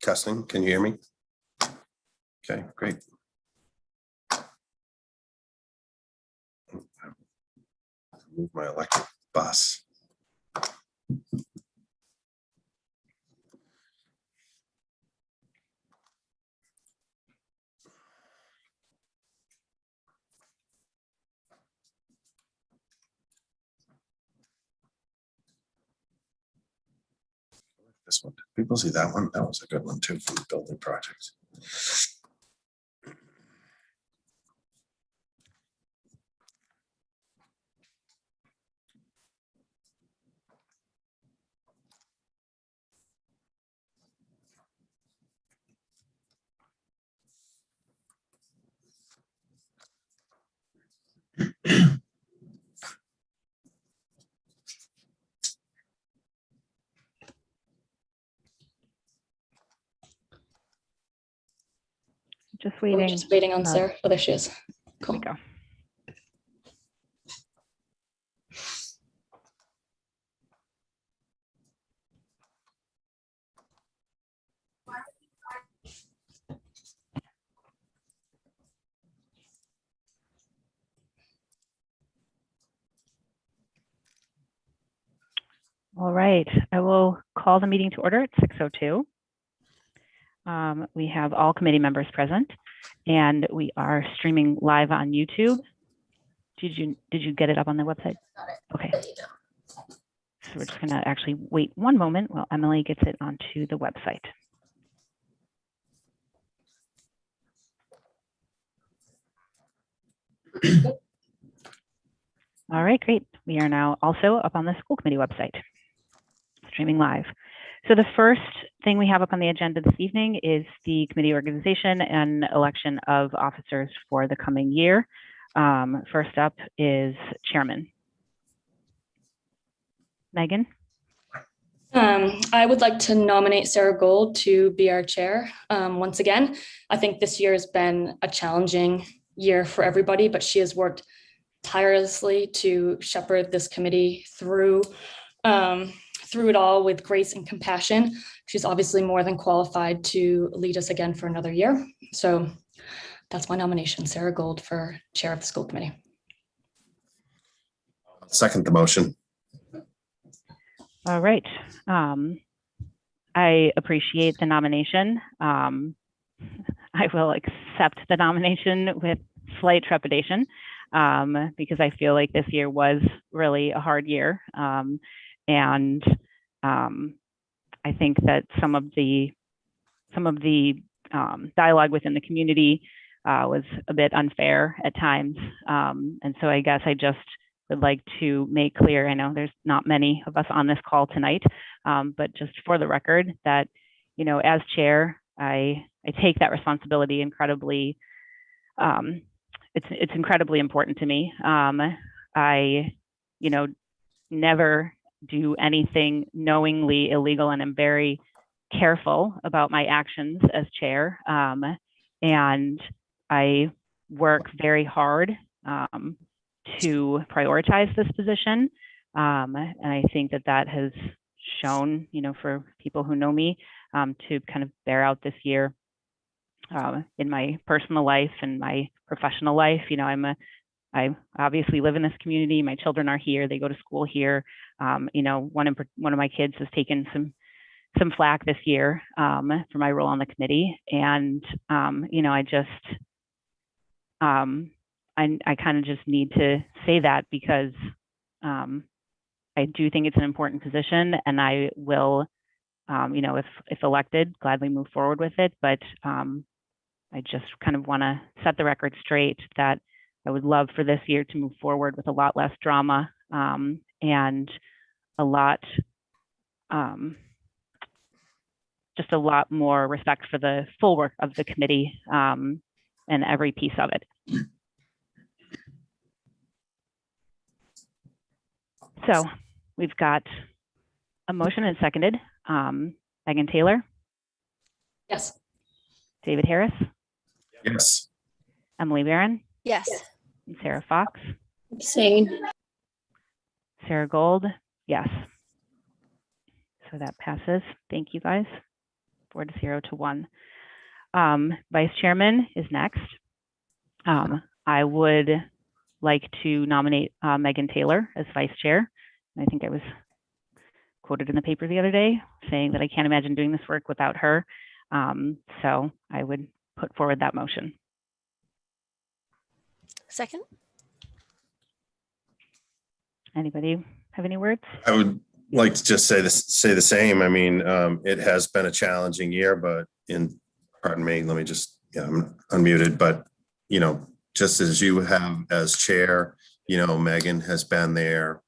Testing, can you hear me? Okay, great. Move my electric bus. This one, did people see that one? That was a good one too from the building project. Just waiting. We're just waiting on Sarah. Oh, there she is. Cool. There we go. All right, I will call the meeting to order at 6:02. We have all committee members present, and we are streaming live on YouTube. Did you get it up on the website? Got it. Okay. So we're just gonna actually wait one moment while Emily gets it onto the website. All right, great. We are now also up on the school committee website, streaming live. So the first thing we have up on the agenda this evening is the committee organization and election of officers for the coming year. First up is chairman. Megan? I would like to nominate Sarah Gold to be our chair. Once again, I think this year has been a challenging year for everybody, but she has worked tirelessly to shepherd this committee through it all with grace and compassion. She's obviously more than qualified to lead us again for another year. So that's my nomination, Sarah Gold for chair of the school committee. Second the motion. All right. I appreciate the nomination. I will accept the nomination with slight trepidation because I feel like this year was really a hard year. And I think that some of the dialogue within the community was a bit unfair at times. And so I guess I just would like to make clear, I know there's not many of us on this call tonight, but just for the record that, you know, as chair, I take that responsibility incredibly, it's incredibly important to me. I, you know, never do anything knowingly illegal, and I'm very careful about my actions as chair. And I work very hard to prioritize this position. And I think that that has shown, you know, for people who know me, to kind of bear out this year in my personal life and my professional life. You know, I obviously live in this community. My children are here. They go to school here. You know, one of my kids has taken some flack this year for my role on the committee. And, you know, I kind of just need to say that because I do think it's an important position, and I will, you know, if elected, gladly move forward with it. But I just kind of want to set the record straight that I would love for this year to move forward with a lot less drama and a lot, just a lot more respect for the full work of the committee and every piece of it. So we've got a motion and seconded. Megan Taylor? Yes. David Harris? Yes. Emily Barron? Yes. And Sarah Fox? Abstain. Sarah Gold? Yes. So that passes. Thank you, guys. 4-0-1. Vice Chairman is next. I would like to nominate Megan Taylor as Vice Chair. I think I was quoted in the paper the other day saying that I can't imagine doing this work without her. So I would put forward that motion. Second. Anybody have any words? I would like to just say the same. I mean, it has been a challenging year, but pardon me, let me just, I'm unmuted, but, just as you have as chair, Megan has been there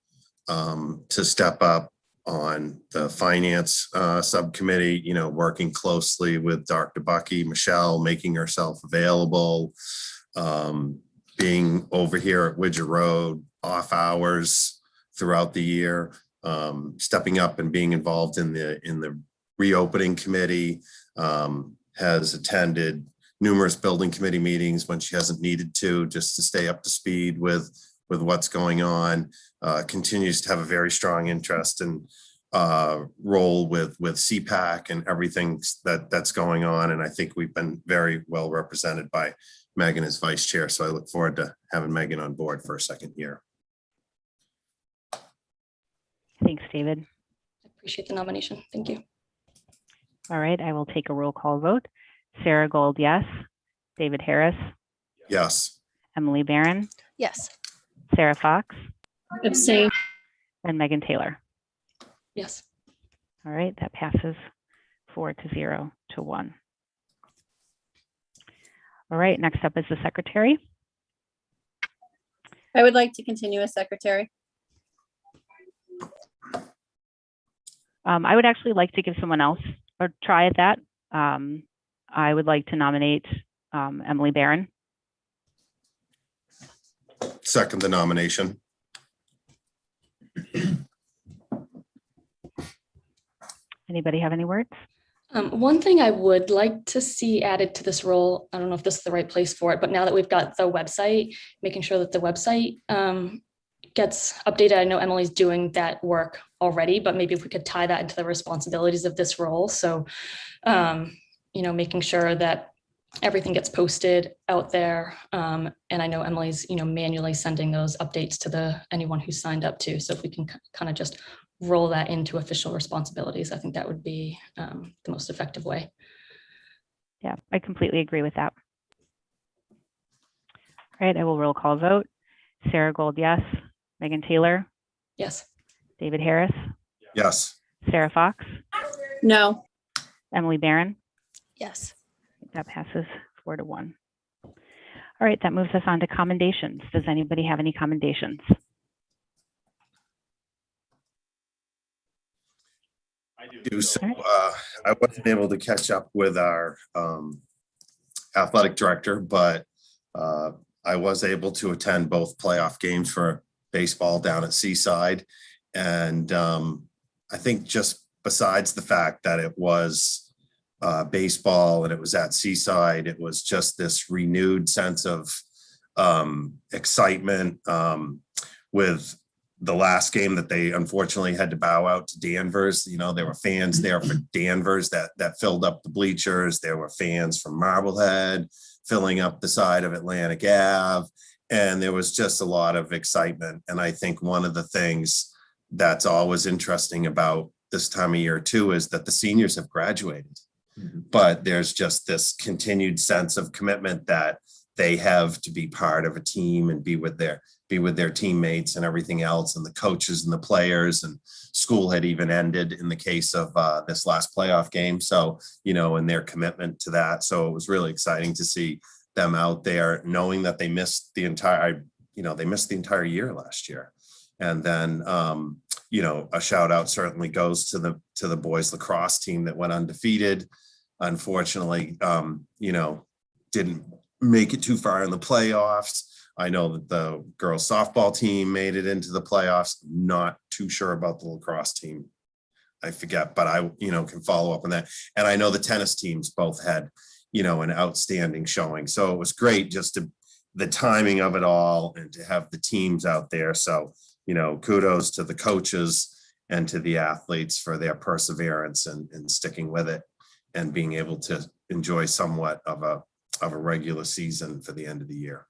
to step up on the finance subcommittee, working closely with Dr. Bucky, Michelle, making herself available, being over here at Widger Road, off hours throughout the year, stepping up and being involved in the reopening committee, has attended numerous building committee meetings when she hasn't needed to, just to stay up to speed with what's going on, continues to have a very strong interest and role with CPAC and everything that's going on. And I think we've been very well represented by Megan as vice chair. So I look forward to having Megan on board for a second year. Thanks, David. I appreciate the nomination. Thank you. All right, I will take a roll call vote. Sarah Gold, yes. David Harris, Yes. Emily Barron, Yes. Sarah Fox, Abstain. and Megan Taylor. Yes. All right, that passes 4-0-1. All right, next up is the secretary. I would like to continue as secretary. I would actually like to give someone else a try at that. I would like to nominate Emily Barron. Second the nomination. Anybody have any words? One thing I would like to see added to this role, I don't know if this is the right place for it, but now that we've got the website, making sure that the website gets updated. I know Emily's doing that work already, but maybe if we could tie that into the responsibilities of this role. So, making sure that everything gets posted out there. And I know Emily's, manually sending those updates to anyone who's signed up too. So if we can kind of just roll that into official responsibilities, I think that would be the most effective way. Yeah, I completely agree with that. All right, I will roll call vote. Sarah Gold, yes. Megan Taylor, Yes. David Harris, Yes. Sarah Fox, No. Emily Barron. Yes. That passes 4-1. All right, that moves us on to commendations. Does anybody have any commendations? I do. So I wasn't able to catch up with our athletic director, but I was able to attend both playoff games for baseball down at Seaside. And I think just besides the fact that it was baseball and it was at Seaside, it was just this renewed sense of excitement with the last game that they unfortunately had to bow out to Danvers. There were fans there for Danvers that filled up the bleachers. There were fans from Marblehead filling up the side of Atlantic Ave. And there was just a lot of excitement. And I think one of the things that's always interesting about this time of year too is that the seniors have graduated. But there's just this continued sense of commitment that they have to be part of a team and be with their teammates and everything else, and the coaches and the players, and school had even ended in the case of this last playoff game. So, and their commitment to that. So it was really exciting to see them out there, knowing that they missed the entire year last year. And then, a shout out certainly goes to the boys lacrosse team that went undefeated. Unfortunately, didn't make it too far in the playoffs. I know that the girls softball team made it into the playoffs. Not too sure about the lacrosse team. I forget, but I, can follow up on that. And I know the tennis teams both had, an outstanding showing. So it was great just the timing of it all and to have the teams out there. So, kudos to the coaches and to the athletes for their perseverance and sticking with it. and being able to enjoy somewhat of a regular season for the end of the year.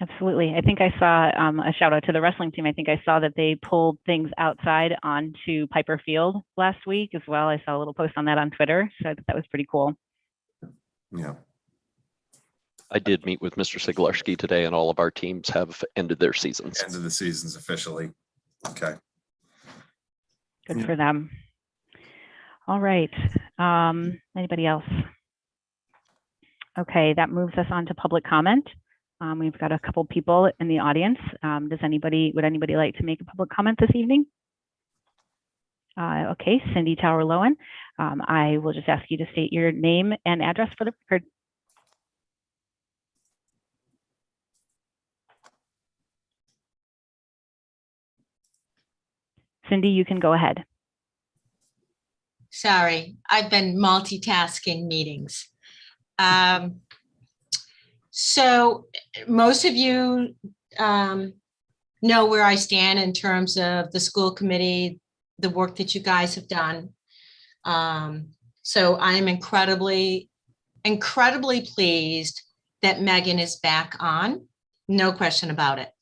Absolutely. I think I saw a shout out to the wrestling team. I think I saw that they pulled things outside onto Piper Field last week as well. I saw a little post on that on Twitter. So I thought that was pretty cool. Yeah. I did meet with Mr. Siglarski today, and all of our teams have ended their seasons. End of the season's officially. Okay. Good for them. All right. Anybody else? Okay, that moves us on to public comment. We've got a couple people in the audience. Would anybody like to make a public comment this evening? Okay, Cindy Tower Lowen. I will just ask you to state your name and address for the record. Cindy, you can go ahead. Sorry, I've been multitasking meetings. So most of you know where I stand in terms of the school committee, the work that you guys have done. So I am incredibly pleased that Megan is back on. No question about it.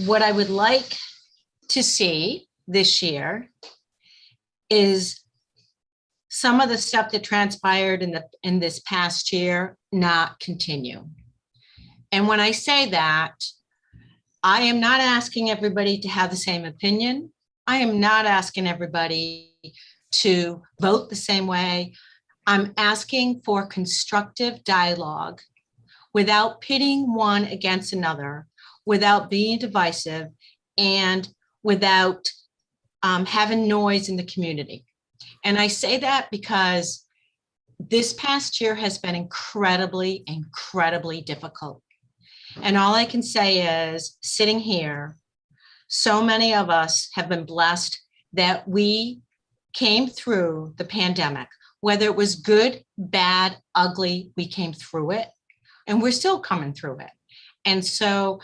What I would like to see this year is some of the stuff that transpired in this past year not continue. And when I say that, I am not asking everybody to have the same opinion. I am not asking everybody to vote the same way. I'm asking for constructive dialogue without pitting one against another, without being divisive, and without having noise in the community. And I say that because this past year has been incredibly difficult. And all I can say is, sitting here, so many of us have been blessed that we came through the pandemic, whether it was good, bad, ugly, we came through it, and we're still coming through it. And so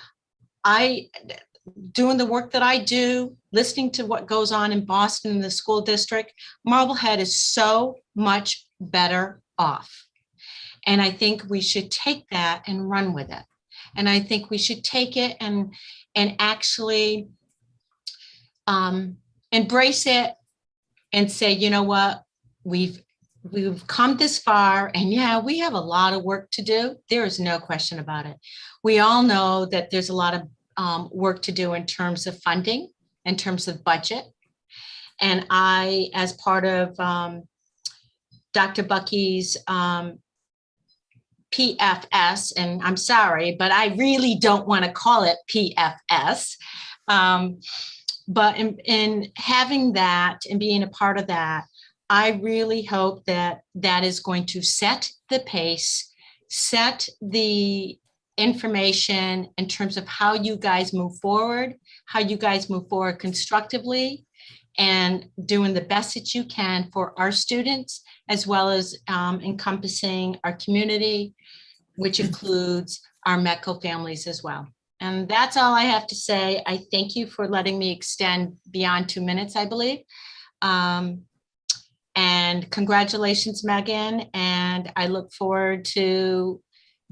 doing the work that I do, listening to what goes on in Boston in the school district, Marblehead is so much better off. And I think we should take that and run with it. And I think we should take it and actually embrace it and say, you know what, we've come this far, and yeah, we have a lot of work to do. There is no question about it. We all know that there's a lot of work to do in terms of funding, in terms of budget. And I, as part of Dr. Bucky's PFS, and I'm sorry, but I really don't want to call it PFS. But in having that and being a part of that, I really hope that that is going to set the pace, set the information in terms of how you guys move forward constructively, and doing the best that you can for our students, as well as encompassing our community, which includes our METCO families as well. And that's all I have to say. I thank you for letting me extend beyond 2 minutes, I believe. And congratulations, Megan. And I look forward to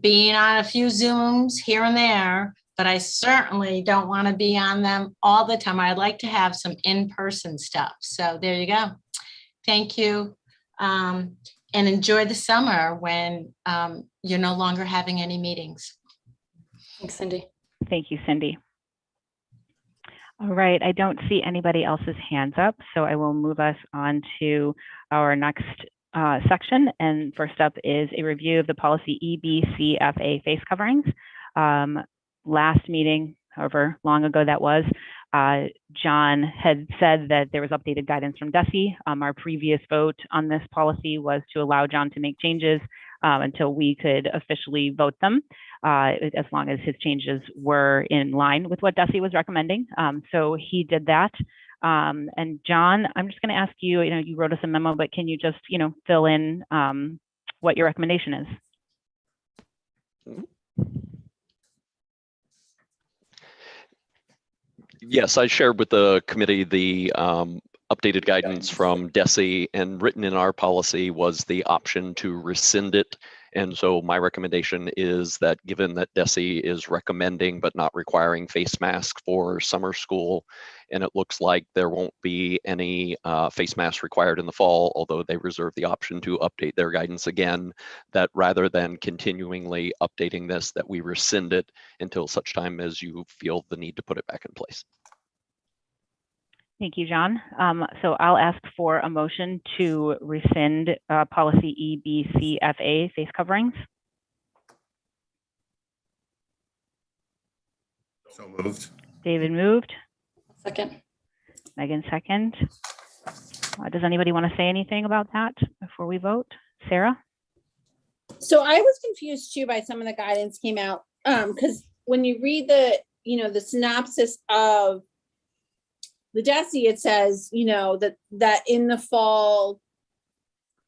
being on a few Zooms here and there, but I certainly don't want to be on them all the time. I'd like to have some in-person stuff. So there you go. Thank you. And enjoy the summer when you're no longer having any meetings. Thanks, Cindy. Thank you, Cindy. All right, I don't see anybody else's hands up, so I will move us on to our next section. And first up is a review of the policy EBCFA face coverings. Last meeting, however long ago that was, John had said that there was updated guidance from DESE. Our previous vote on this policy was to allow John to make changes until we could officially vote them, as long as his changes were in line with what DESE was recommending. So he did that. And John, I'm just going to ask you, you wrote us a memo, but can you just, fill in what your recommendation is? Yes, I shared with the committee the updated updated guidance from DESI, and written in our policy was the option to rescind it. And so my recommendation is that, given that DESI is recommending but not requiring face masks for summer school, and it looks like there won't be any face masks required in the fall, although they reserve the option to update their guidance again, that rather than continually updating this, that we rescind it until such time as you feel the need to put it back in place. Thank you, John. So I'll ask for a motion to rescind policy EBCFA, face coverings. So moved. David moved, Second. Megan second. Does anybody want to say anything about that before we vote? Sarah? So I was confused too by some of the guidance came out, because when you read the synopsis of the DESI, it says, that in the fall,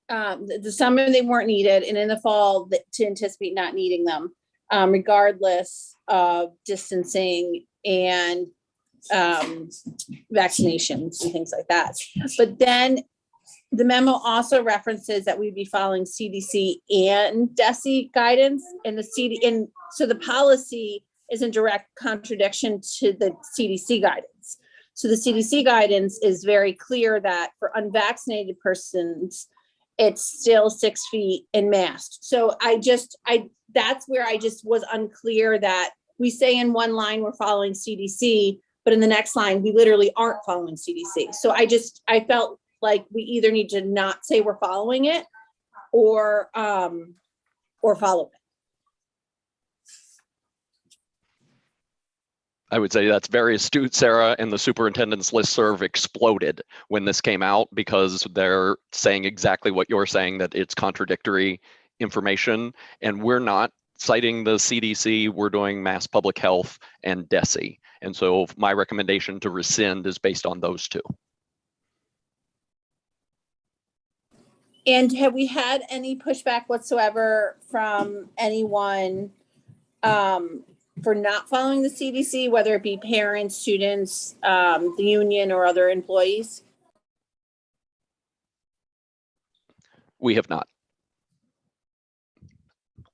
the summer they weren't needed, and in the fall to anticipate not needing them, regardless of distancing and vaccinations and things like that. But then the memo also references that we'd be following CDC and DESI guidance, and so the policy is in direct contradiction to the CDC guidance. So the CDC guidance is very clear that for unvaccinated persons, it's still 6 feet and masked. So that's where I just was unclear that we say in one line we're following CDC, but in the next line, we literally aren't following CDC. So I felt like we either need to not say we're following it or follow it. I would say that's very astute, Sarah, and the superintendent's listserv exploded when this came out, because they're saying exactly what you're saying, that it's contradictory information, and we're not citing the CDC, we're doing Mass Public Health and DESI. And so my recommendation to rescind is based on those two. And have we had any pushback whatsoever from anyone for not following the CDC, whether it be parents, students, the union, or other employees? We have not.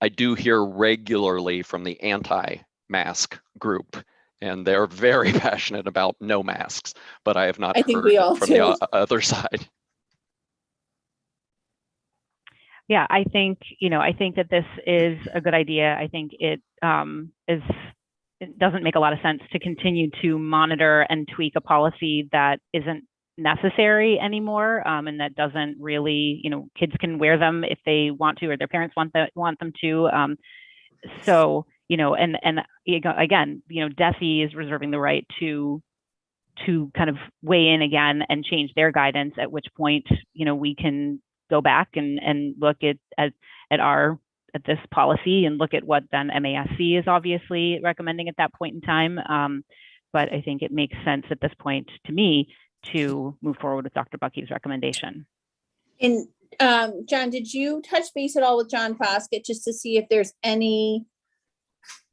I do hear regularly from the anti-mask group, and they're very passionate about no masks, but I have not heard from the other side. Yeah, I think that this is a good idea. I think it doesn't make a lot of sense to continue to monitor and tweak a policy that isn't necessary anymore, and that doesn't really, kids can wear them if they want to, or their parents want them to. So, and again, DESI is reserving the right to kind of weigh in again and change their guidance, at which point, we can go back and look at this policy and look at what then MASC is obviously recommending at that point in time. But I think it makes sense at this point to me to move forward with Dr. Bucky's recommendation. And John, did you touch base at all with John Foskett just to see if there's any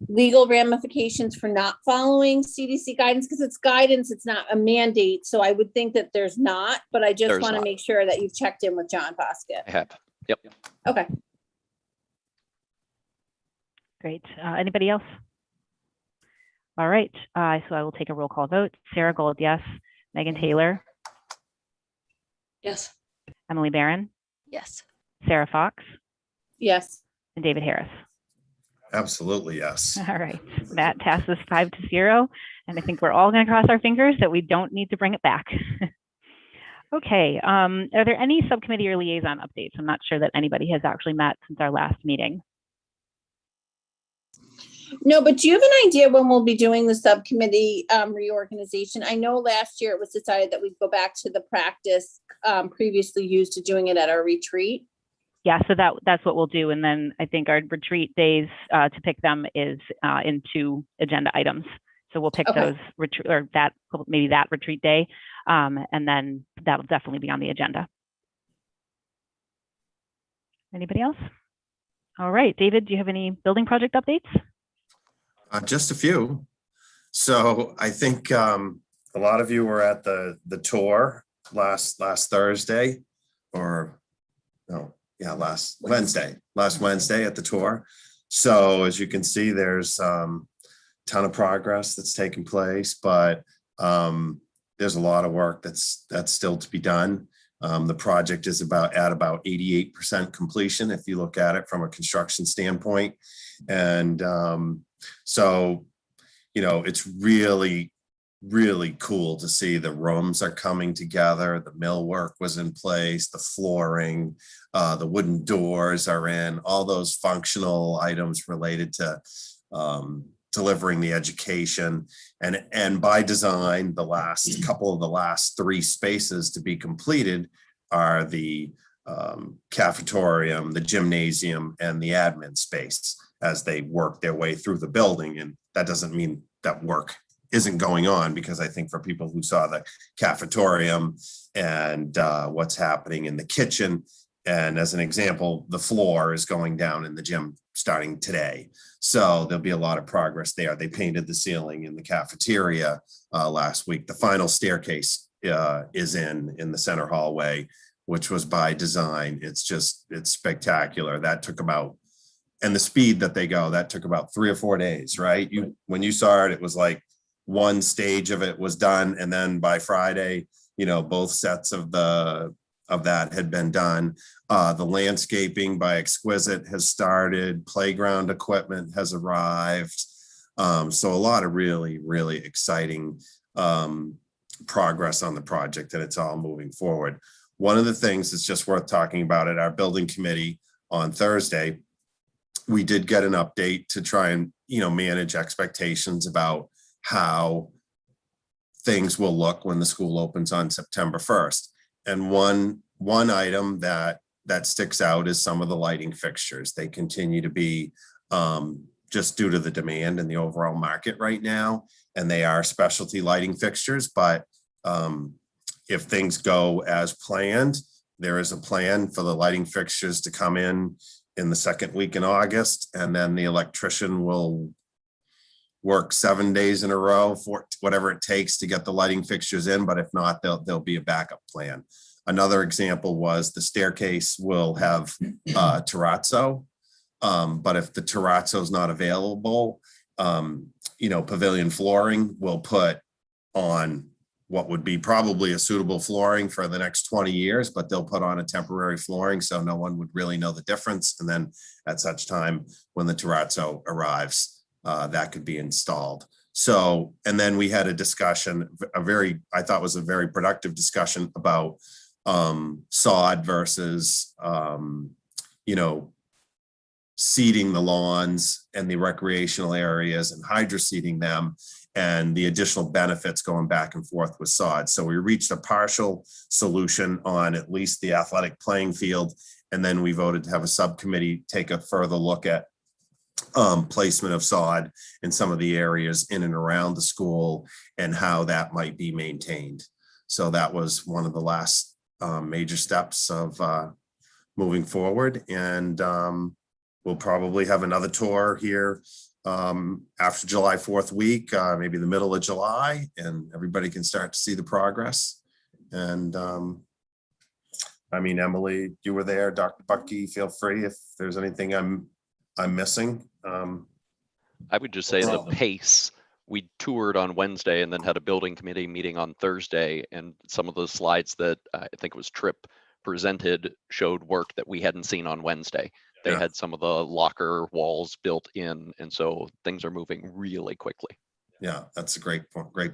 legal ramifications for not following CDC guidance? Because it's guidance, it's not a mandate. So I would think that there's not, but I just want to make sure that you've checked in with John Foskett. I have. Yep. Okay. Great. Anybody else? All right. So I will take a roll call vote. Sarah Gold, yes. Megan Taylor. Yes. Emily Barron. Yes. Sarah Fox. Yes. And David Harris. Absolutely, yes. All right. That passes 5-0. And I think we're all going to cross our fingers that we don't need to bring it back. Okay. Are there any subcommittee or liaison updates? I'm not sure that anybody has actually met since our last meeting. No, but do you have an idea when we'll be doing the subcommittee reorganization? I know last year it was decided that we'd go back to the practice previously used to doing it at our retreat. Yeah, so that's what we'll do. And then I think our retreat days to pick them is in 2 agenda items. So we'll pick those maybe that retreat day. And then that'll definitely be on the agenda. Anybody else? All right, David, do you have any building project updates? Just a few. So I think a lot of you were at the tour last Thursday, or no, yeah, last Wednesday at the tour. So as you can see, there's ton of progress that's taking place, but there's a lot of work that's still to be done. The project is at about 88% completion if you look at it from a construction standpoint. And so, you know, it's really cool to see the rooms are coming together. The millwork was in place, the flooring, the wooden doors are in, all those functional items related to delivering the education. And by design, the last 3 spaces to be completed are the cafetorium, the gymnasium, and the admin space as they work their way through the building. And that doesn't mean that work isn't going on, because I think for people who saw the cafetorium and what's happening in the kitchen, and as an example, the floor is going down in the gym starting today. So there'll be a lot of progress there. They painted the ceiling in the cafeteria last week. The final staircase is in the center hallway, which was by design. It's spectacular. That took about, and the speed that they go, that took about 3 or 4 days, right? When you saw it, it was like one stage of it was done. And then by Friday, you know, both sets of that had been done. The landscaping by Exquisite has started. Playground equipment has arrived. So a lot of really exciting progress on the project, and it's all moving forward. One of the things that's just worth talking about at our building committee on Thursday, we did get an update to try and, you know, manage expectations about how things will look when the school opens on September 1st. And one item that sticks out is some of the lighting fixtures. They continue to be just due to the demand in the overall market right now, and they are specialty lighting fixtures. But if things go as planned, there is a plan for the lighting fixtures to come in the second week in August, and then the electrician will work 7 days in a row for whatever it takes to get the lighting fixtures in. But if not, there'll be a backup plan. Another example was the staircase will have terrazzo, but if the terrazzo is not available, you know, pavilion flooring will put on what would be probably a suitable flooring for the next 20 years, but they'll put on a temporary flooring so no one would really know the difference. And then at such time when the terrazzo arrives, that could be installed. So, and then we had a discussion, I thought was a very productive discussion about sod versus, you know, seeding the lawns and the recreational areas and hydroseeding them, and the additional benefits going back and forth with sod. So we reached a partial solution on at least the athletic playing field. And then we voted to have a subcommittee take a further look at placement of sod in some of the areas in and around the school and how that might be maintained. So that was one of the last major steps of moving forward. And we'll probably have another tour here after July 4th week, maybe the middle of July, and everybody can start to see the progress. And I mean, Emily, you were there, Dr. Bucky, feel free if there's anything I'm missing. I would just say the pace. We toured on Wednesday and then had a building committee meeting on Thursday, and some of the slides that I think it was Tripp presented showed work that we hadn't seen on Wednesday. They had some of the locker walls built in, and so things are moving really quickly. Yeah, that's a great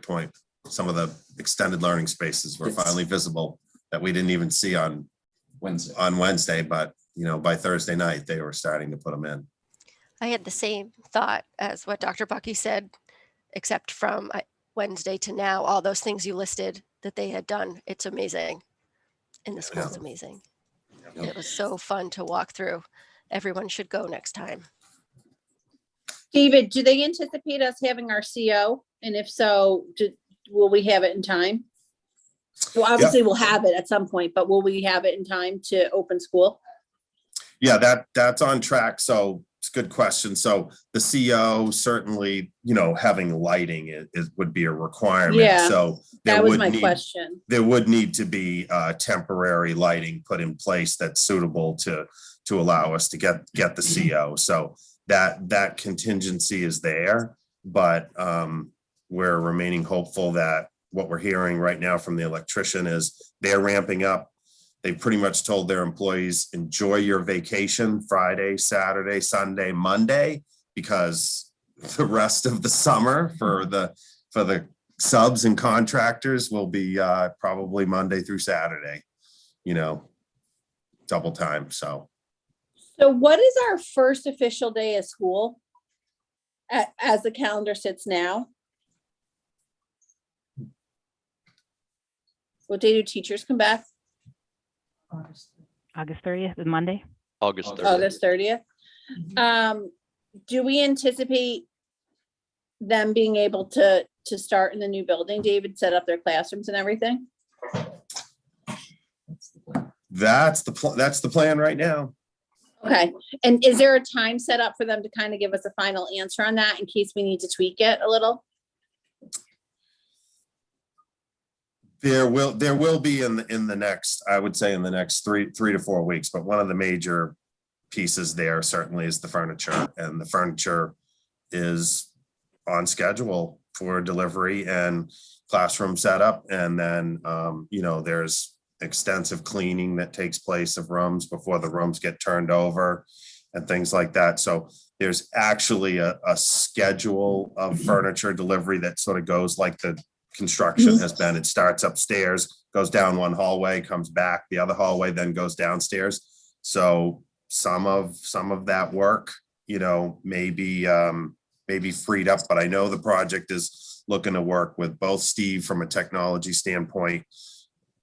point. Some of the extended learning spaces were finally visible that we didn't even see on Wednesday, but you know, by Thursday night they were starting to put them in. I had the same thought as what Dr. Bucky said, except from Wednesday to now, all those things you listed that they had done. It's amazing. And the school's amazing. It was so fun to walk through. Everyone should go next time. David, do they anticipate us having our CO? And if so, will we have it in time? Well, obviously we'll have it at some point, but will we have it in time to open school? Yeah, that's on track. So a good question. So the CO certainly, having lighting would be a requirement. Yeah, So That was my question. there would need to be temporary lighting put in place that's suitable to allow us to get the CO. So that contingency is there, but we're remaining hopeful that what we're hearing right now from the electrician is they're ramping up. They pretty much told their employees, enjoy your vacation Friday, Saturday, Sunday, Monday, because the rest of the summer for the subs and contractors will be probably Monday through Saturday, double time. So what is our first official day of school as the calendar sits now? What day do teachers come back? August 30th is Monday. August 30th. August 30th. Do we anticipate them being able to start in the new building, David, set up their classrooms and everything? that's the plan right now. Okay, and is there a time set up for them to kind of give us a final answer on that in case we need to tweak it a little? There will be in the next, I would say in the next three to 4 weeks, but one of the major pieces there certainly is the furniture, and the furniture is on schedule for delivery and classroom setup. And then, there's extensive cleaning that takes place of rooms before the rooms get turned over and things like that. So there's actually a schedule of furniture delivery that sort of goes like the construction has been. It starts upstairs, goes down one hallway, comes back the other hallway, then goes downstairs. So some of that work, may be freed up, but I know the project is looking to work with both Steve from a technology standpoint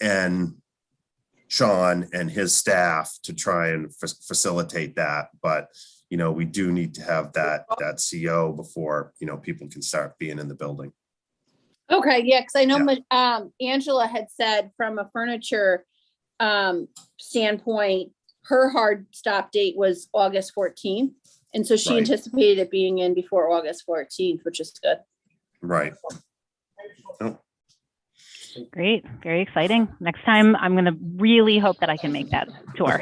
and Sean and his staff to try and facilitate that. But, we do need to have that CO before, people can start being in the building. Okay, yeah, because I know Angela had said from a furniture standpoint, her hard stop date was August 14th. And so she Right. anticipated it being in before August 14th, which is good. Right. Great, very exciting. Next time, I'm going to really hope that I can make that tour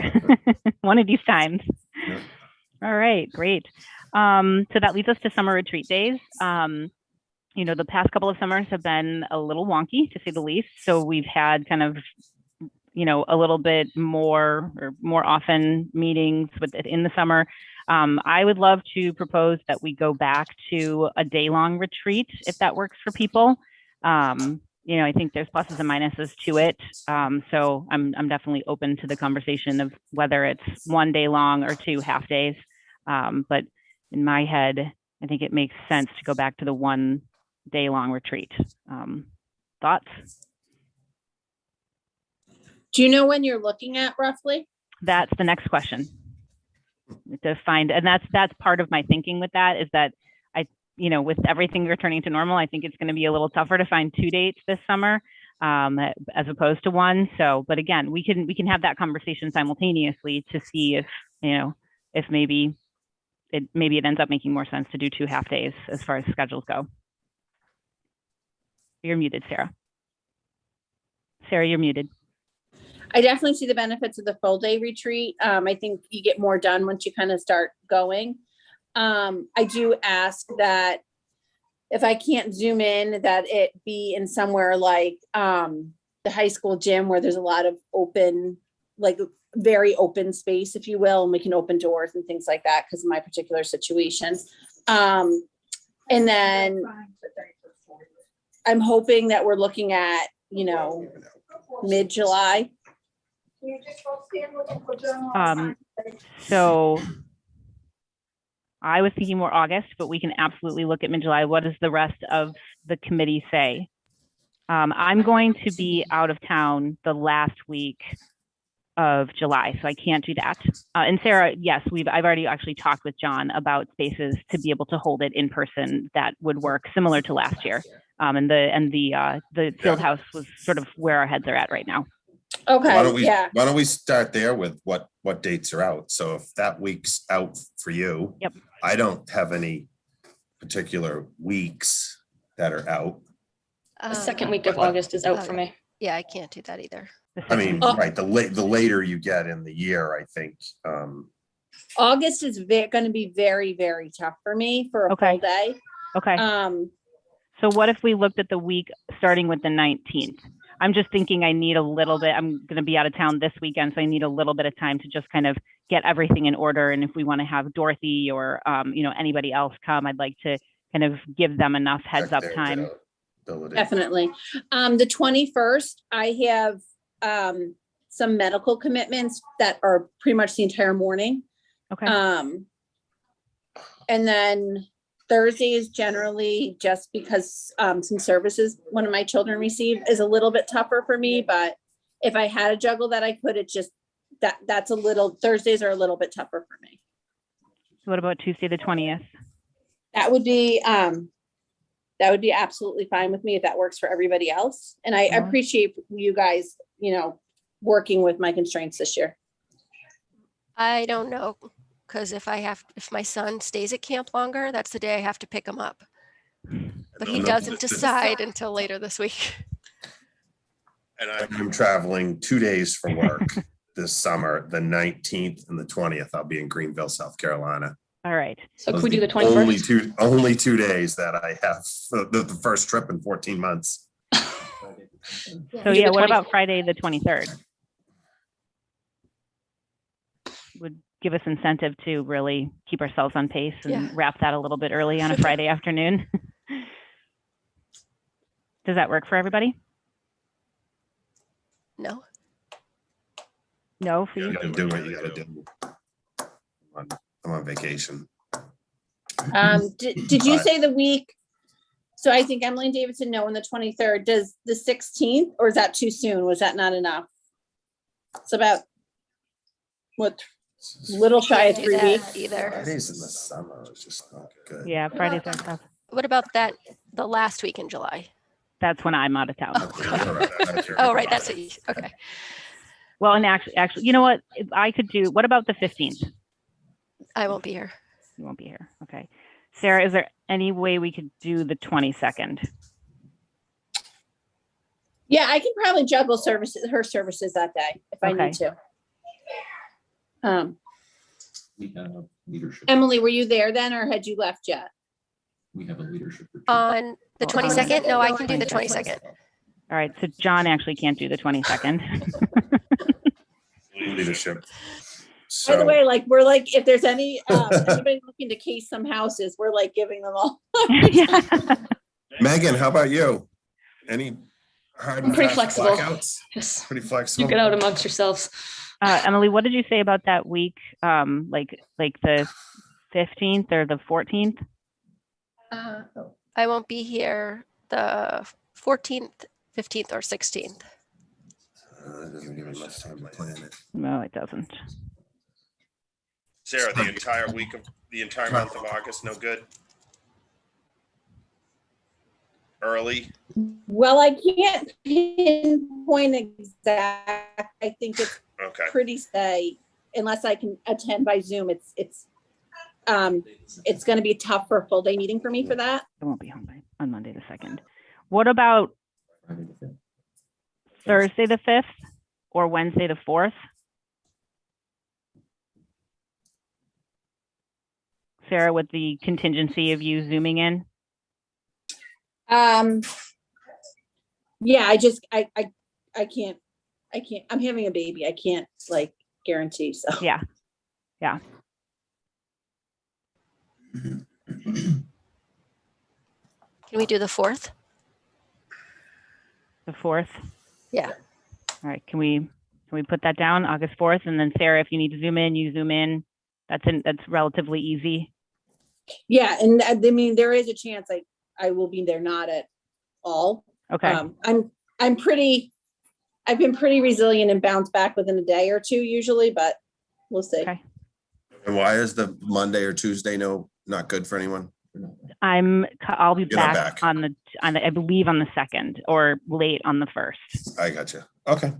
one of these times. Yeah. All right, great. So that leads us to summer retreat days. The past couple of summers have been a little wonky, to say the least. So we've had kind of, a little bit more often meetings in the summer. I would love to propose that we go back to a day-long retreat, if that works for people. I think there's pluses and minuses to it. So I'm definitely open to the conversation of whether it's one day long or 2 half days. But in my head, I think it makes sense to go back to the 1 day long retreat. Thoughts? Do you know when you're looking at roughly? That's the next question to find. And that's part of my thinking with that is that with everything returning to normal, I think it's going to be a little tougher to find 2 dates this summer as opposed to 1. So, but again, we can have that conversation simultaneously to see if maybe it ends up making more sense to do 2 half days as far as schedules go. You're muted, Sarah. Sarah, you're muted. I definitely see the benefits of the full day retreat. I think you get more done once you kind of start going. I do ask that if I can't zoom in, that it be in somewhere like the high school gym where there's a lot of open, like very open space, if you will, and we can open doors and things like that because of my particular situation. And then I'm hoping that we're looking at, mid-July. So I was thinking more August, but we can absolutely look at mid-July. What does the rest of the committee say? I'm going to be out of town the last week of July, so I can't do that. And Sarah, yes, I've already actually talked with John about spaces to be able to hold it in person that would work similar to last year. And the field house was sort of where our heads are at right now. Okay, yeah, Why don't we start there with what dates are out? So if that week's out for you. Yep. I don't have any particular weeks that are out. The second week of August is out for me. Yeah, I can't do that either. The I mean, second- right, the later you get in the year, I think, August is gonna be very, very tough for me for a Okay. full day. Okay, so what if we looked at the week starting with the 19th? I'm just thinking I need a little bit, I'm gonna be out of town this weekend, so I need a little bit of time to just kind of get everything in order. And if we want to have Dorothy or, anybody else come, I'd like to kind of give them enough heads up their time. availability. Definitely. The 21st, I have some medical commitments that are pretty much the entire morning. Okay, And then Thursday is generally just because some services one of my children receive is a little bit tougher for me, but if I had a juggle that I could, it's just that's a little, Thursdays are a little bit tougher for me. what about Tuesday, the 20th? That would be absolutely fine with me if that works for everybody else. And I Sure. appreciate you guys, working with my constraints this year. I don't know, because if my son stays at camp longer, that's the day I have to pick him up. But he No, doesn't this- decide until later this week. And I'm traveling 2 days for work this summer, the 19th and the 20th. I'll be in Greenville, South Carolina. All right, So Those could we are do the 21st? Only 2 days that I have, the first trip in 14 months. so do yeah, the what 20 about Friday, the 23rd? Would give us incentive to really keep ourselves on pace and Yeah. wrap that a little bit early on a Friday afternoon. Does that work for everybody? No, No, for You you? gotta do what you gotta do. I'm on vacation. Did you say the week? So I think Emily and Davidson know on the 23rd. Does the 16th, or is that too soon? Was that not enough? It's about little shy of can't do 3 that weeks. either. Fridays in the summer is just not good. Yeah, Fridays are tough. What about the last week in July? That's when I'm out of town. Oh, right, that's it. Okay. Well, and actually, you know what? If I could do, what about the 15th? I won't be here. You won't be here. Okay. Sarah, is there any way we could do the 22nd? Yeah, I can probably juggle her services that day if I Okay. need to. We have leadership. Emily, were you there then, or had you left yet? We have a leadership. retreat. On the Oh, 22nd? No, I can do the 22nd. All right. So John actually can't do the 22nd. Leadership. By the So, way, we're if there's any anybody looking to case some houses, we're giving them all. Yeah. Megan, how about you? Any hard and I'm pretty fast flexible. blackouts? Just Pretty you flexible. get out amongst yourselves. Emily, what did you say about that week? Like the 15th or the 14th? I won't be here the 14th, 15th, or 16th. That doesn't give me much time to plan it. No, it doesn't. Sarah, the entire month of August, no good? Early? Well, I can't pinpoint exact. I think it's Okay. pretty say unless I can attend by Zoom. It's going to be tough for a full day meeting for me for that. I won't be home on Monday the 2nd. What about Friday the 5th. Thursday the 5th or Wednesday the 4th? Sarah, with the contingency of you zooming in? Yeah, I can't. I'm having a baby. I can't guarantee. So Yeah. Can we do the 4th? The 4th? Yeah. All right, can we put that down, August 4th? And then Sarah, if you need to zoom in, you zoom in. That's relatively easy. yeah, and I mean there is a chance I will be there not at all. Okay, I've been pretty resilient and bounce back within a day or two usually, but we'll see. Okay. And why is the Monday or Tuesday not good for anyone? I'll be You're not back back. on the, I believe on the 2nd or late on the 1st. I got you. Okay.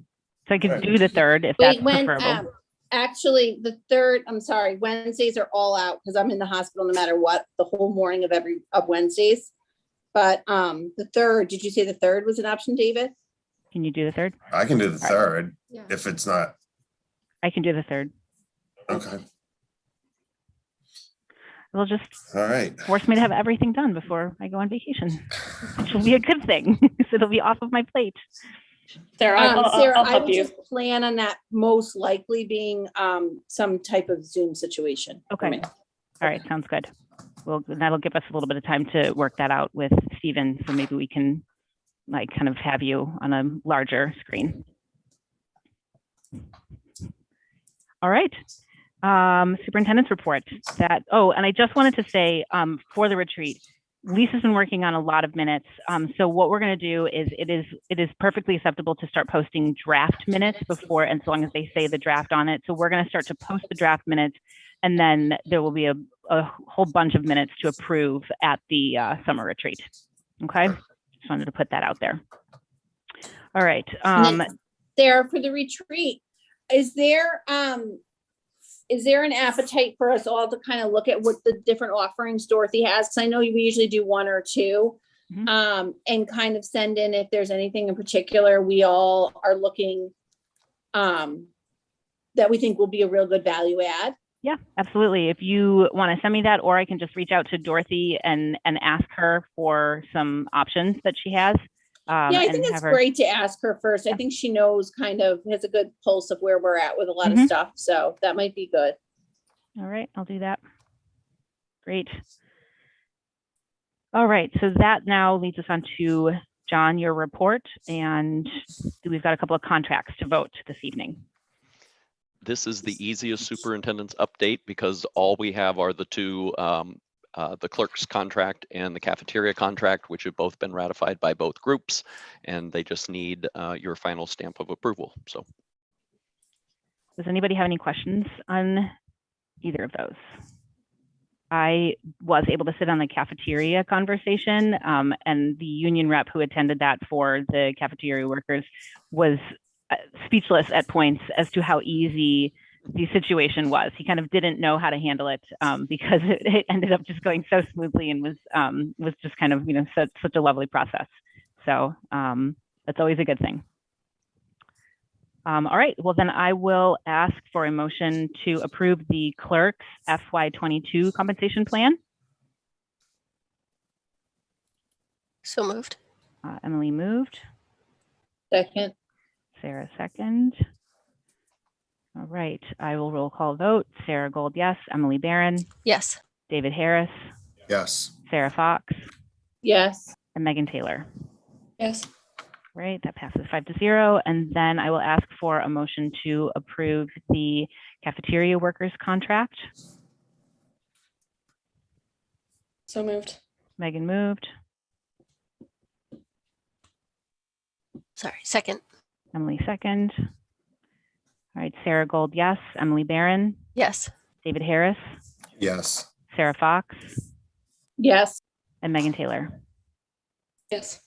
So I could Right. do the 3rd if Wait, that's when, preferable. actually, the 3rd, I'm sorry, Wednesdays are all out because I'm in the hospital no matter what, the whole morning of Wednesdays. But, the 3rd, did you say the 3rd was an option, David? Can you do the 3rd? I can do the All right. 3rd if it's not, I can do the 3rd. okay, It'll just all right. force me to have everything done before I go on vacation, which will be a good thing. So it'll be off of my plate. Sarah, Sarah, I'll I help would you. just plan on that most likely being, some type of Zoom situation. for Okay. me. All right, sounds good. Well, that'll give us a little bit of time to work that out with Stephen. So maybe we can like kind of have you on a larger screen. All right. Superintendent's report that, oh, and I just wanted to say for the retreat, Lisa's been working on a lot of minutes. So what we're going to do is it is perfectly acceptable to start posting draft minutes before, and so long as they say the draft on it. So we're going to start to post the draft minutes, and then there will be a whole bunch of minutes to approve at the summer retreat. Okay, just wanted to put that out there. All right. And then, Sarah, for the retreat, is there an appetite for us all to kind of look at what the different offerings Dorothy has? Because I know we usually do 1 or 2, and kind of send in if there's anything in particular we all are looking that we think will be a real good value add. Yeah, absolutely. If you want to send me that, or I can just reach out to Dorothy and ask her for some options that she has. Yeah, I think it's great to ask her first. I think she knows has a good pulse of where we're at with a lot of stuff. So that might be good. All right, I'll do that. Great. All right, so that now leads us on to John, your report, and we've got a couple of contracts to vote this evening. This is the easiest superintendent's update because all we have are the two, the clerk's contract and the cafeteria contract, which have both been ratified by both groups, and they just need your final stamp of approval. So, does anybody have any questions on either of those? I was able to sit on the cafeteria conversation, and the union rep who attended that for the cafeteria workers was speechless at points as to how easy the situation was. He kind of didn't know how to handle it because it ended up just going so smoothly and was just kind of, such a lovely process. So that's always a good thing. All right, well then I will ask for a motion to approve the clerk's FY22 compensation plan. So moved. Emily moved. Second. Sarah second. All right, I will roll call vote. Sarah Gold, yes. Emily Barron. Yes. David Harris. Yes. Sarah Fox. Yes. And Megan Taylor. Yes. Right, that passes 5-0. And then I will ask for a motion to approve the cafeteria workers contract. So moved. Megan moved. Sorry. Second. Emily second. All right, Sarah Gold, yes. Emily Barron. Yes. David Harris. Yes. Sarah Fox. Yes. And Megan Taylor. Yes.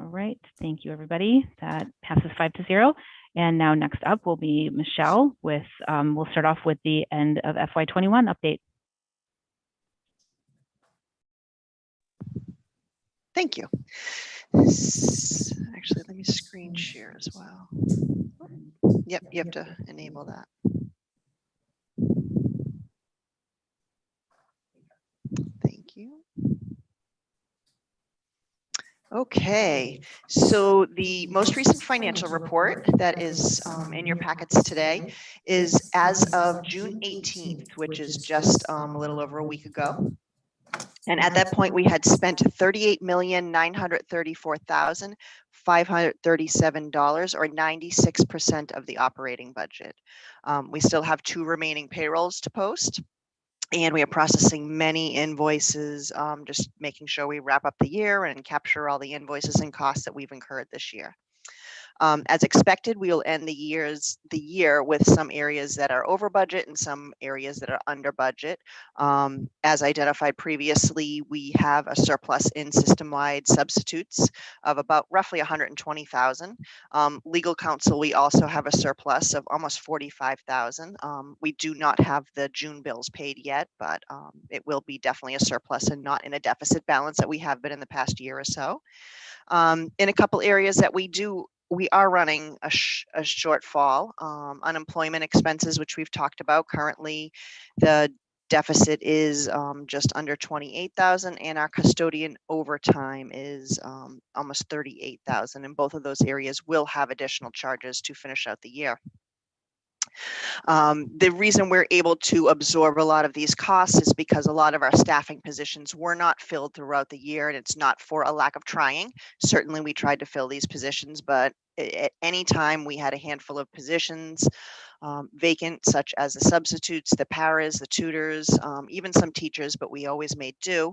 All right, thank you, everybody. That passes 5-0. And now next up will be Michelle with, we'll start off with the end of FY21 update. Thank you. Actually, let me screen share as well. Yep, you have to enable that. Thank you. Okay, so the most recent financial report that is in your packets today is as of June 18th, which is just a little over a week ago. And at that point, we had spent $38,934,537, or 96% of the operating budget. We still have 2 remaining payrolls to post. And we are processing many invoices, just making sure we wrap up the year and capture all the invoices and costs that we've incurred this year. As expected, we will end the year with some areas that are over budget and some areas that are under budget. As identified previously, we have a surplus in system-wide substitutes of about roughly 120,000. Legal counsel, we also have a surplus of almost 45,000. We do not have the June bills paid yet, but it will be definitely a surplus and not in a deficit balance that we have been in the past year or so. In a couple areas that we are running a shortfall. Unemployment expenses, which we've talked about. Currently, the deficit is just under 28,000, and our custodian overtime is almost 38,000. And both of those areas will have additional charges to finish out the year. The reason we're able to absorb a lot of these costs is because a lot of our staffing positions were not filled throughout the year, and it's not for a lack of trying. Certainly we tried to fill these positions, but at any time we had a handful of positions vacant, such as the substitutes, the paras, the tutors, even some teachers, but we always made do.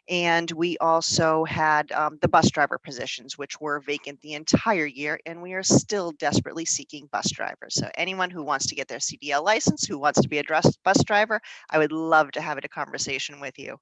And we also had the bus driver positions, which were vacant the entire year, and we are still desperately seeking bus drivers. So anyone who wants to get their CDL license, who wants to be a bus driver, I would love to have a conversation with you.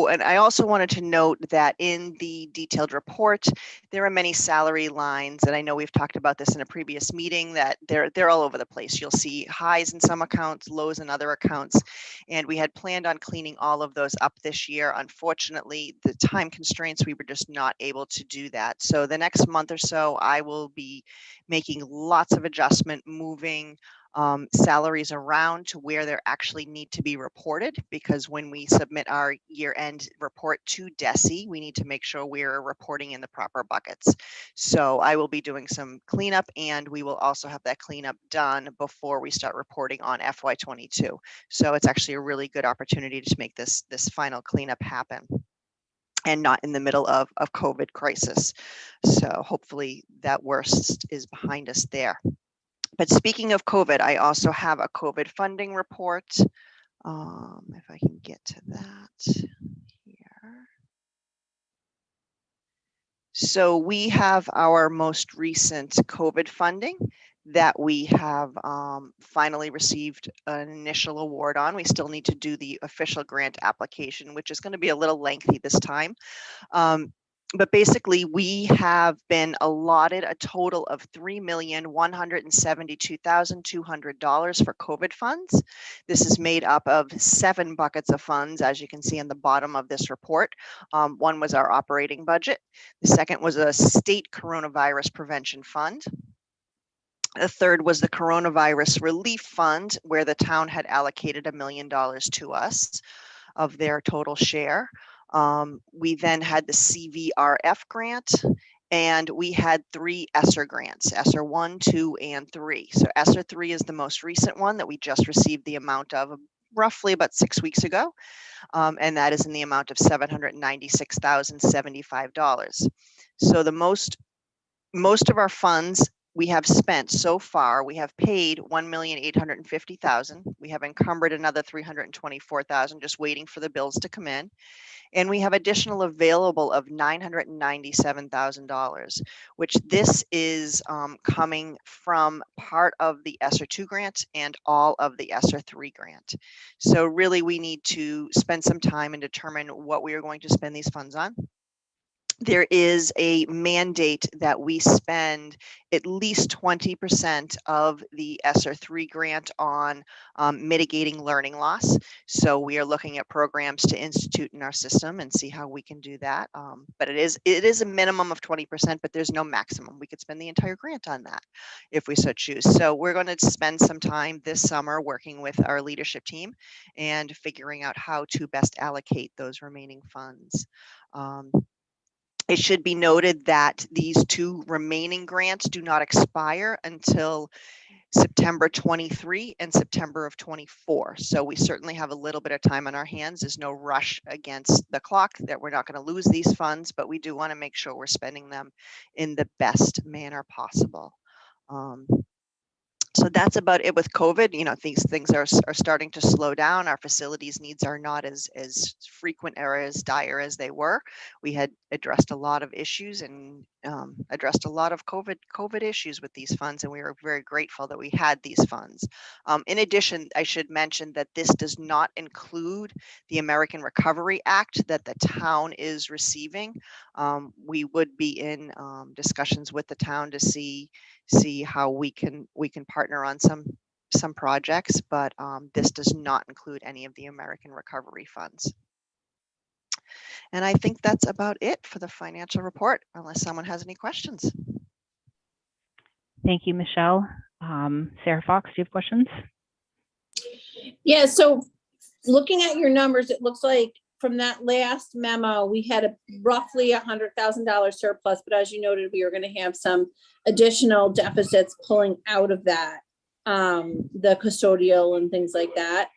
And I also wanted to note that in the detailed report, there are many salary lines, and I know we've talked about this in a previous meeting, that they're all over the place. You'll see highs in some accounts, lows in other accounts, and we had planned on cleaning all of those up this year. Unfortunately, the time constraints, we were just not able to do that. So the next month or so, I will be making lots of adjustment, moving salaries around to where they actually need to be reported, because when we submit our year-end report to DESE, we need to make sure we're reporting in the proper buckets. So I will be doing some cleanup, and we will also have that cleanup done before we start reporting on FY22. So it's actually a really good opportunity to make this final cleanup happen, and not in the middle of COVID crisis. So hopefully that worst is behind us there. But speaking of COVID, I also have a COVID funding report. If I can get to that here. So we have our most recent COVID funding that we have finally received an initial award on. We still need to do the official grant application, which is going to be a little lengthy this time. But basically, we have been allotted a total of $3,172,200 for COVID funds. This is made up of 7 buckets of funds, as you can see on the bottom of this report. One was our operating budget. The second was a state coronavirus prevention fund. The third was the coronavirus relief fund, where the town had allocated $1 million to us of their total share. We then had the CVRF grant, and we had 3 ESSER grants, ESSER 1, 2, and 3. So ESSER 3 is the most recent one that we just received the amount of roughly about 6 weeks ago, and that is in the amount of $796,075. So the most of our funds we have spent so far. We have paid $1,850,000. We have encumbered another $324,000, just waiting for the bills to come in. And we have additional available of $997,000, which this is coming from part of the ESSER 2 grant and all of the ESSER 3 grant. So really, we need to spend some time and determine what we are going to spend these funds on. There is a mandate that we spend at least 20% of the ESSER 3 grant on mitigating learning loss. So we are looking at programs to institute in our system and see how we can do that. But it is a minimum of 20%, but there's no maximum. We could spend the entire grant on that if we so choose. So we're going to spend some time this summer working with our leadership team and figuring out how to best allocate those remaining funds. It should be noted that these 2 remaining grants do not expire until September 23 and September of 24. So we certainly have a little bit of time on our hands. There's no rush against the clock that we're not going to lose these funds, but we do want to make sure we're spending them in the best manner possible. So that's about it with COVID. You know, these things are starting to slow down. Our facilities needs are not as frequent or as dire as they were. We had addressed a lot of issues and addressed a lot of COVID issues with these funds, and we were very grateful that we had these funds. In addition, I should mention that this does not include the American Recovery Act that the town is receiving. We would be in discussions with the town to see how we can partner on some projects, but this does not include any of the American Recovery Funds. And I think that's about it for the financial report, unless someone has any questions. Thank you, Michelle. Sarah Fox, do you have questions? Yeah, so looking at your numbers, it looks like from that last memo, we had a roughly $100,000 surplus, but as you noted, we were going to have some additional deficits pulling out of that, the custodial and things like that.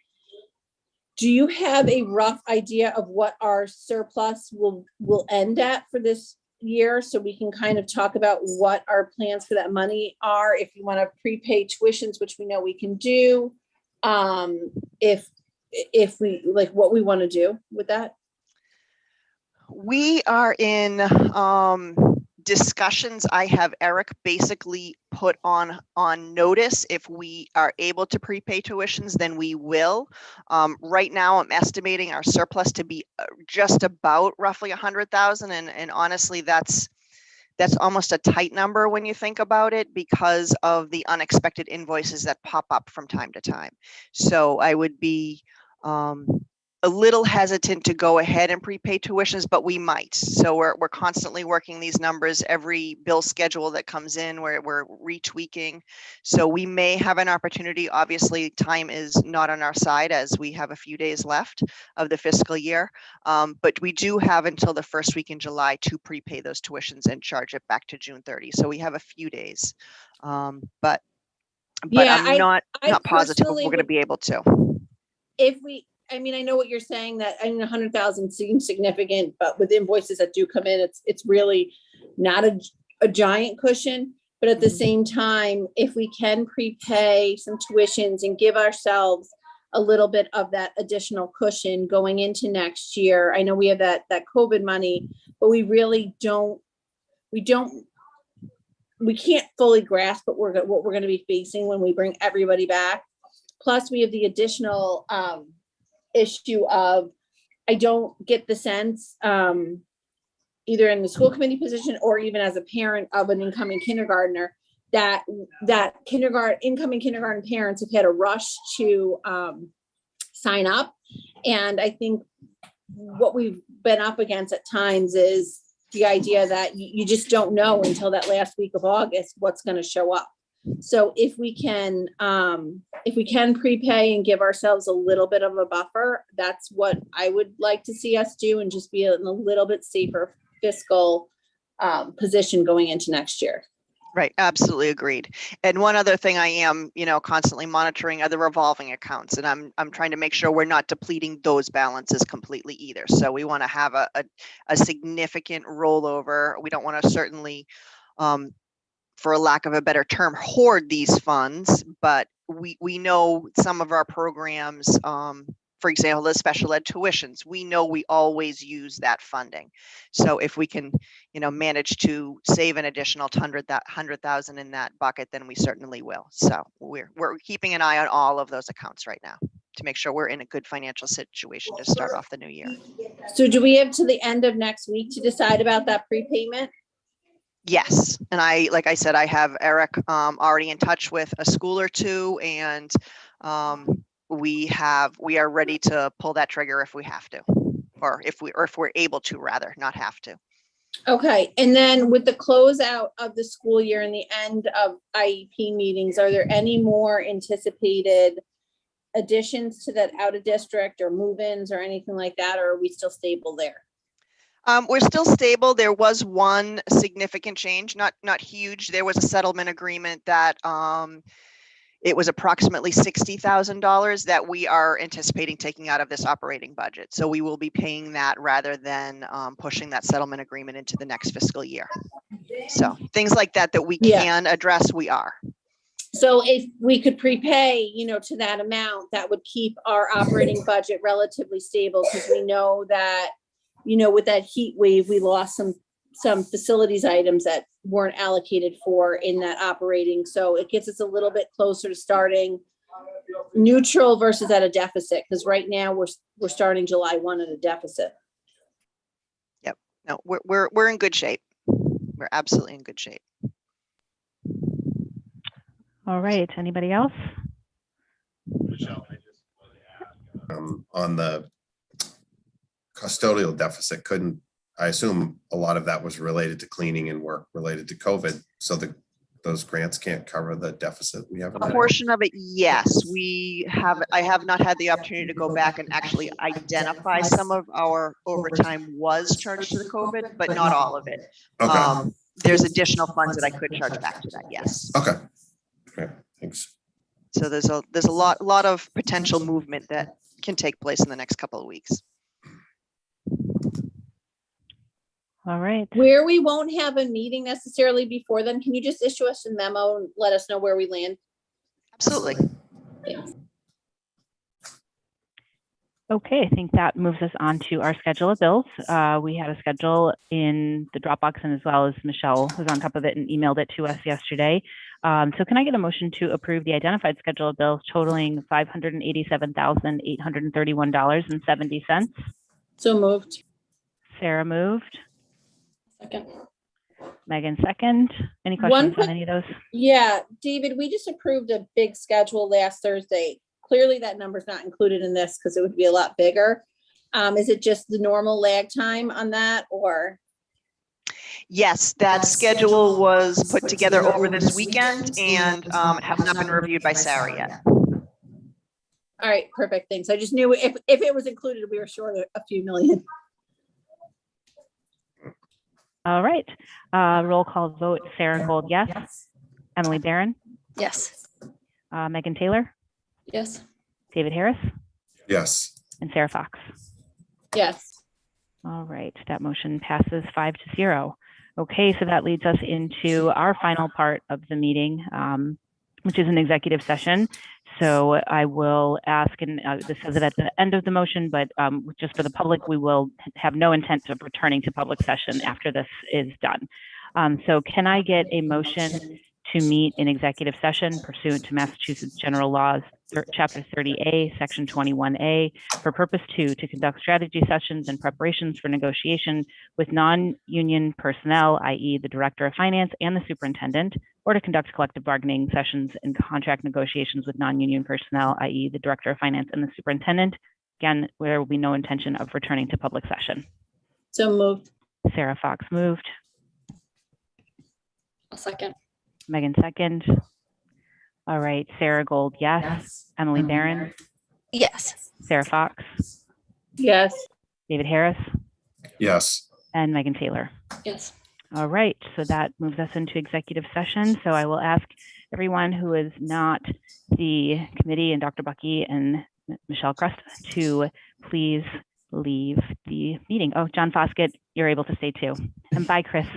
Do you have a rough idea of what our surplus will end at for this year, so we can kind of talk about what our plans for that money are? If you want to prepay tuitions, which we know we can do, if we like, what we want to do with that? We are in discussions. I have Eric basically put on notice. If we are able to prepay tuitions, then we will. Right now, I'm estimating our surplus to be just about roughly 100,000, and honestly, that's almost a tight number when you think about it, because of the unexpected invoices that pop up from time to time. So I would be a little hesitant to go ahead and prepay tuitions, but we might. So we're constantly working these numbers. Every bill schedule that comes in, we're retweaking. So we may have an opportunity. Obviously, time is not on our side as we have a few days left of the fiscal year. But we do have until the first week in July to prepay those tuitions and charge it back to June 30. So we have a few days. But Yeah, I'm not positive if personally we're going to be able to. I mean, I know what you're saying, that I mean, 100,000 seems significant, but with invoices that do come in, it's really not a giant cushion. But at the same time, if we can prepay some tuitions and give ourselves a little bit of that additional cushion going into next year, I know we have that COVID money, but we really we can't fully grasp what we're going to be facing when we bring everybody back. Plus, we have the additional issue of, I don't get the sense, either in the school committee position or even as a parent of an incoming kindergartner, that incoming kindergarten parents have had a rush to sign up. And I think what we've been up against at times is the idea that you just don't know until that last week of August what's going to show up. So if we can prepay and give ourselves a little bit of a buffer, that's what I would like to see us do, and just be in a little bit safer fiscal position going into next year. Right, absolutely agreed. And one other thing I am, constantly monitoring are the revolving accounts, and I'm trying to make sure we're not depleting those balances completely either. So we want to have a significant rollover. We don't want to certainly, for a lack of a better term, hoard these funds, but we know some of our programs, for example, the special ed tuitions, we know we always use that funding. So if we can, manage to save an additional 100,000 in that bucket, then we certainly will. So we're keeping an eye on all of those accounts right now to make sure we're in a good financial situation to start off the new year. So do we have to the end of next week to decide about that prepayment? Yes, and like I said, I have Eric already in touch with a school or two, and we are ready to pull that trigger if we have to, or if we're able to, rather, not have to. Okay, and then with the closeout of the school year and the end of IEP meetings, are there any more anticipated additions to that out of district or move-ins or anything like that, or are we still stable there? We're still stable. There was one significant change, not huge. There was a settlement agreement that it was approximately $60,000 that we are anticipating taking out of this operating budget. So we will be paying that rather than pushing that settlement agreement into the next fiscal year. So things like that we can address, we are. So if we could prepay, to that amount, that would keep our operating budget relatively stable, because we know that, with that heat wave, we lost some facilities items that weren't allocated for in that operating. So it gets us a little bit closer to starting neutral versus at a deficit, because right now we're starting July 1 at a deficit. Yep. No, we're in good shape. We're absolutely in good shape. All right, anybody else? On the custodial deficit, I assume a lot of that was related to cleaning and work related to COVID. So those grants can't cover the deficit we have. A portion of it, yes. I have not had the opportunity to go back and actually identify some of our overtime was charged to the COVID, but not all of it. Okay. There's additional funds that I could charge back to that, yes. Okay. Okay, thanks. So there's a lot of potential movement that can take place in the next couple of weeks. All right. Where we won't have a meeting necessarily before then, can you just issue us a memo and let us know where we land? Absolutely. Thanks. Okay, I think that moves us on to our schedule of bills. We had a schedule in the Dropbox, and as well as Michelle was on top of it and emailed it to us yesterday. So can I get a motion to approve the identified schedule of bills totaling $587,831.70? So moved. Sarah moved. Second. Megan second. Any questions on any of those? Yeah, David, we just approved a big schedule last Thursday. Clearly that number's not included in this because it would be a lot bigger. Is it just the normal lag time on that, or? Yes, that schedule was put together over this weekend and has not been reviewed by Sarah yet. All right, perfect, thanks. I just knew if it was included, we were short a few million. All right, roll call vote. Sarah Gold, yes. Emily Barron, Yes. Megan Taylor, Yes. David Harris, Yes. and Sarah Fox. Yes. All right, that motion passes 5-0. Okay, so that leads us into our final part of the meeting, which is an executive session. So I will ask, and this says it at the end of the motion, but just for the public, we will have no intent of returning to public session after this is done. So can I get a motion to meet in executive session pursuant to Massachusetts General Laws, Chapter 30A, Section 21A, for purpose 2, to conduct strategy sessions and preparations for negotiation with non-union personnel, i.e. the Director of Finance and the Superintendent, or to conduct collective bargaining sessions and contract negotiations with non-union personnel, i.e. the Director of Finance and the Superintendent. Again, there will be no intention of returning to public session. So moved. Sarah Fox moved. I'll second. Megan second. All right, Sarah Gold, yes. Emily Barron, Yes. Sarah Fox, Yes. David Harris, Yes. and Megan Taylor. Yes. All right, so that moves us into executive session. So I will ask everyone who is not the committee and Dr. Bucky and Michelle Crust to please leave the meeting. Oh, John Foskett, you're able to stay too. And bye, Chris.